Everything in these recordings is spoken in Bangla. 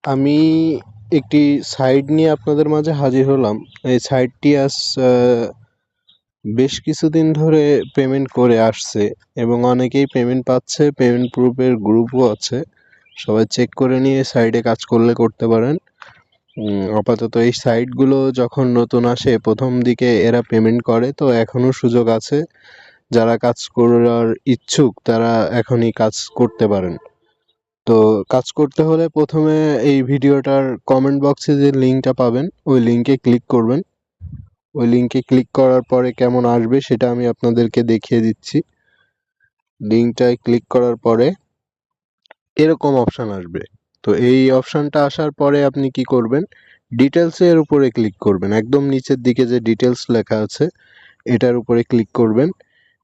আমি একটি সাইট নিয়ে আপনাদের মাঝে হাজির হলাম। এই সাইটটি আজ বেশ কিছুদিন ধরে পেমেন্ট করে আসছে এবং অনেকেই পেমেন্ট পাচ্ছে, পেমেন্ট প্রুফের গ্রুপও আছে। সবাই চেক করে নিয়ে সাইটে কাজ করলে করতে পারেন। আপাতত এই সাইটগুলো যখন নতুন আসে প্রথম দিকে এরা পেমেন্ট করে, তো এখনো সুযোগ আছে। যারা কাজ করার ইচ্ছুক তারা এখনই কাজ করতে পারেন। তো কাজ করতে হলে প্রথমে এই ভিডিওটার কমেন্ট বক্সে যে লিঙ্কটা পাবেন ওই লিঙ্কে ক্লিক করবেন। ওই লিঙ্কে ক্লিক করার পরে কেমন আসবে সেটা আমি আপনাদেরকে দেখিয়ে দিচ্ছি। লিঙ্কটায় ক্লিক করার পরে এরকম অপশন আসবে। তো এই অপশনটা আসার পরে আপনি কি করবেন, ডিটেলসের উপরে ক্লিক করবেন। একদম নিচের দিকে যে ডিটেলস লেখা আছে এটার উপরে ক্লিক করবেন।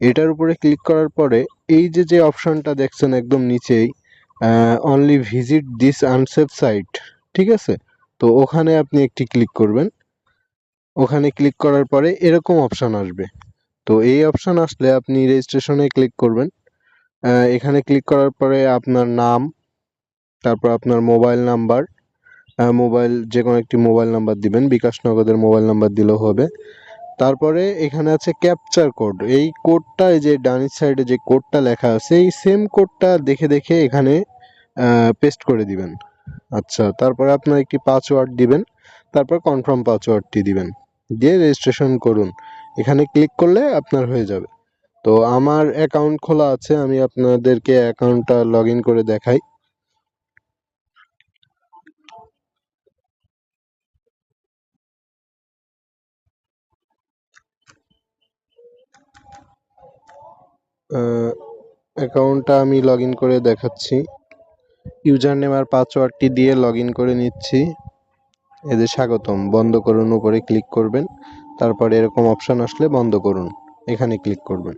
এটার উপরে ক্লিক করার পরে এই যে যে অপশনটা দেখছেন একদম নিচেই, only visit this unsafe site, ঠিক আছে? তো ওখানে আপনি একটি ক্লিক করবেন। ওখানে ক্লিক করার পরে এরকম অপশন আসবে। তো এই অপশন আসলে আপনি রেজিস্ট্রেশনে ক্লিক করবেন। এখানে ক্লিক করার পরে আপনার নাম, তারপর আপনার মোবাইল নাম্বার, মোবাইল যে কোনো একটি মোবাইল নাম্বার দিবেন, বিকাশ নগদের মোবাইল নাম্বার দিলেও হবে। তারপরে এখানে আছে ক্যাপচার কোড। এই কোডটা, এই যে ডানির সাইডে যে কোডটা লেখা আছে এই সেম কোডটা দেখে দেখে এখানে পেস্ট করে দিবেন। আচ্ছা, তারপরে আপনার একটি পাসওয়ার্ড দিবেন, তারপর কনফার্ম পাসওয়ার্ডটি দিবেন, দিয়ে রেজিস্ট্রেশন করুন। এখানে ক্লিক করলে আপনার হয়ে যাবে। তো আমার অ্যাকাউন্ট খোলা আছে, আমি আপনাদেরকে অ্যাকাউন্টটা লগ ইন করে দেখাই। অ্যাকাউন্টটা আমি লগ ইন করে দেখাচ্ছি। ইউজার নেম আর পাসওয়ার্ডটি দিয়ে লগ ইন করে নিচ্ছি। এদের স্বাগতম, বন্ধ করুন উপরে ক্লিক করবেন। তারপরে এরকম অপশন আসলে বন্ধ করুন, এখানে ক্লিক করবেন।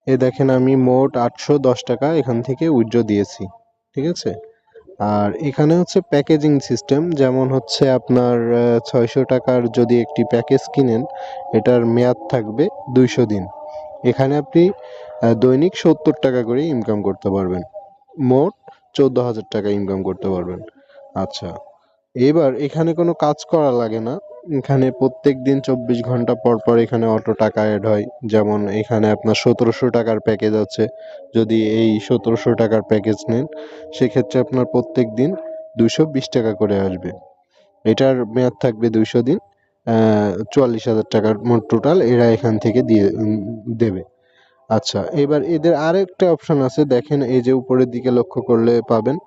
দেখেন আমি মোট 810 টাকা এখান থেকে উইথড্র দিয়েছি, ঠিক আছে? আর এখানে হচ্ছে প্যাকেজিং সিস্টেম, যেমন হচ্ছে আপনার 600 টাকার যদি একটি প্যাকেজ কিনেন এটার মেয়াদ থাকবে 200 দিন। এখানে আপনি দৈনিক 70 টাকা করে ইনকাম করতে পারবেন, মোট 14,000 টাকা ইনকাম করতে পারবেন। আচ্ছা, এবার এখানে কোনো কাজ করা লাগে না। এখানে প্রত্যেক দিন 24 ঘন্টা পর পর এখানে অটো টাকা অ্যাড হয়। যেমন এখানে আপনার 1700 টাকার প্যাকেজ আছে। যদি এই 1700 টাকার প্যাকেজ নেন সেক্ষেত্রে আপনার প্রত্যেক দিন 220 টাকা করে আসবে। এটার মেয়াদ থাকবে 200 দিন। 44,000 টাকার মোট টোটাল এরা এখান থেকে দিয়ে দেবে। আচ্ছা, এবার এদের আরেকটা অপশন আছে, দেখেন এই যে উপরের দিকে লক্ষ্য করলে পাবেন